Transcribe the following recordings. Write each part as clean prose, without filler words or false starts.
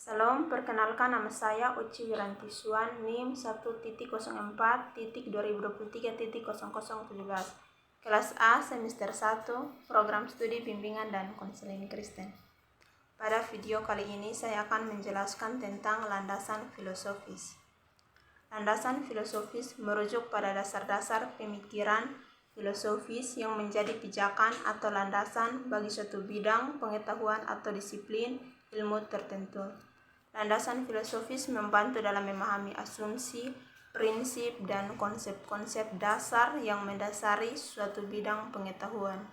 Salam, perkenalkan nama saya Uci Wiranti Suan, NIM 1.04.2023.0017, kelas A, semester 1, program studi bimbingan dan konseling Kristen. Pada video kali ini saya akan menjelaskan tentang landasan filosofis. Landasan filosofis merujuk pada dasar-dasar pemikiran filosofis yang menjadi pijakan atau landasan bagi suatu bidang pengetahuan atau disiplin ilmu tertentu. Landasan filosofis membantu dalam memahami asumsi, prinsip, dan konsep-konsep dasar yang mendasari suatu bidang pengetahuan.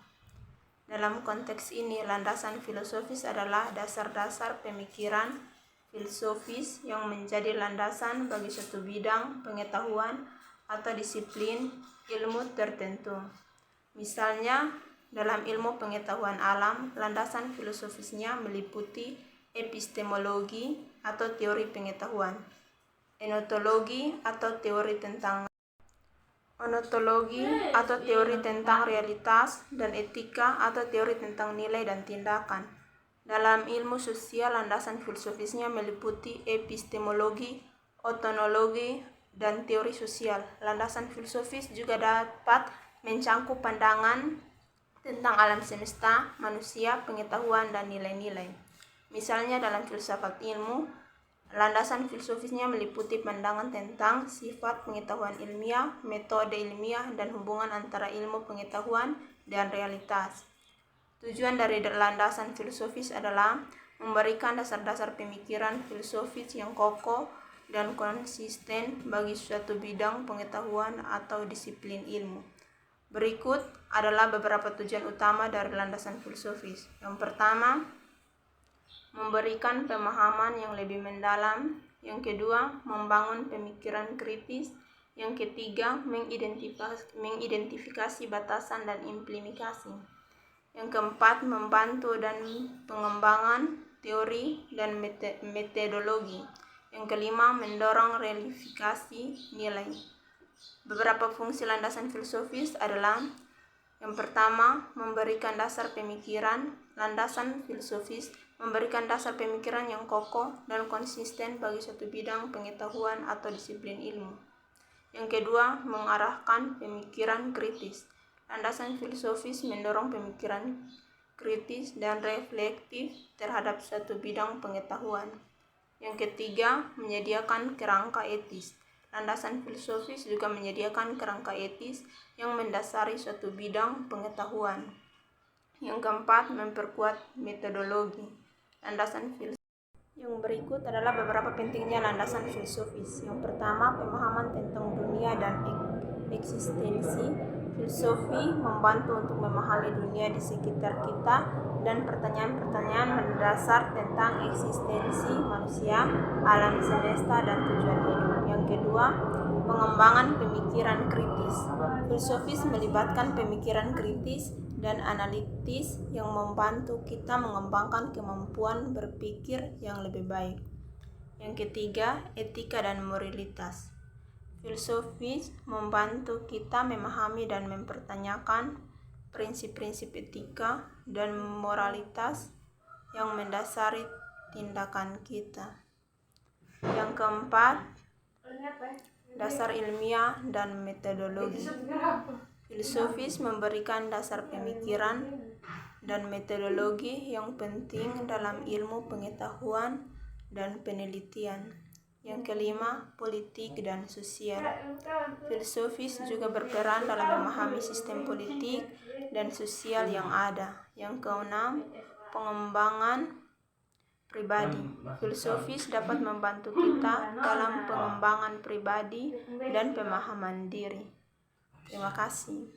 Dalam konteks ini, landasan filosofis adalah dasar-dasar pemikiran filosofis yang menjadi landasan bagi suatu bidang pengetahuan atau disiplin ilmu tertentu. Misalnya, dalam ilmu pengetahuan alam, landasan filosofisnya meliputi epistemologi atau teori pengetahuan, ontologi atau teori tentang realitas, dan etika atau teori tentang nilai dan tindakan. Dalam ilmu sosial, landasan filosofisnya meliputi epistemologi, ontologi, dan teori sosial. Landasan filosofis juga dapat mencangkup pandangan tentang alam semesta, manusia, pengetahuan, dan nilai-nilai. Misalnya dalam filsafat ilmu, landasan filosofisnya meliputi pandangan tentang sifat pengetahuan ilmiah, metode ilmiah, dan hubungan antara ilmu pengetahuan dan realitas. Tujuan dari landasan filosofis adalah memberikan dasar-dasar pemikiran filosofis yang kokoh dan konsisten bagi suatu bidang pengetahuan atau disiplin ilmu. Berikut adalah beberapa tujuan utama dari landasan filosofis. Yang pertama, memberikan pemahaman yang lebih mendalam. Yang kedua, membangun pemikiran kritis. Yang ketiga, mengidentifikasi batasan dan implikasi. Yang keempat, membantu dan pengembangan teori dan metodologi. Yang kelima, mendorong relifikasi nilai. Beberapa fungsi landasan filosofis adalah: yang pertama, memberikan dasar pemikiran. Landasan filosofis memberikan dasar pemikiran yang kokoh dan konsisten bagi suatu bidang pengetahuan atau disiplin ilmu. Yang kedua, mengarahkan pemikiran kritis. Landasan filosofis mendorong pemikiran kritis dan reflektif terhadap suatu bidang pengetahuan. Yang ketiga, menyediakan kerangka etis. Landasan filosofis juga menyediakan kerangka etis yang mendasari suatu bidang pengetahuan. Yang keempat, memperkuat metodologi. Landasan filosofis. Yang berikut adalah beberapa pentingnya landasan filosofis. Yang pertama, pemahaman tentang dunia dan eksistensi. Filosofi membantu untuk memahami dunia di sekitar kita dan pertanyaan-pertanyaan mendasar tentang eksistensi manusia, alam semesta, dan tujuan hidup. Yang kedua, pengembangan pemikiran kritis. Filosofis melibatkan pemikiran kritis dan analitis yang membantu kita mengembangkan kemampuan berpikir yang lebih baik. Yang ketiga, etika dan moralitas. Filosofis membantu kita memahami dan mempertanyakan prinsip-prinsip etika dan moralitas yang mendasari tindakan kita. Yang keempat, dasar ilmiah dan metodologi. Filosofis memberikan dasar pemikiran dan metodologi yang penting dalam ilmu pengetahuan dan penelitian. Yang kelima, politik dan sosial. Filosofis juga berperan dalam memahami sistem politik dan sosial yang ada. Yang keenam, pengembangan pribadi. Filosofis dapat membantu kita dalam pengembangan pribadi dan pemahaman diri. Terima kasih.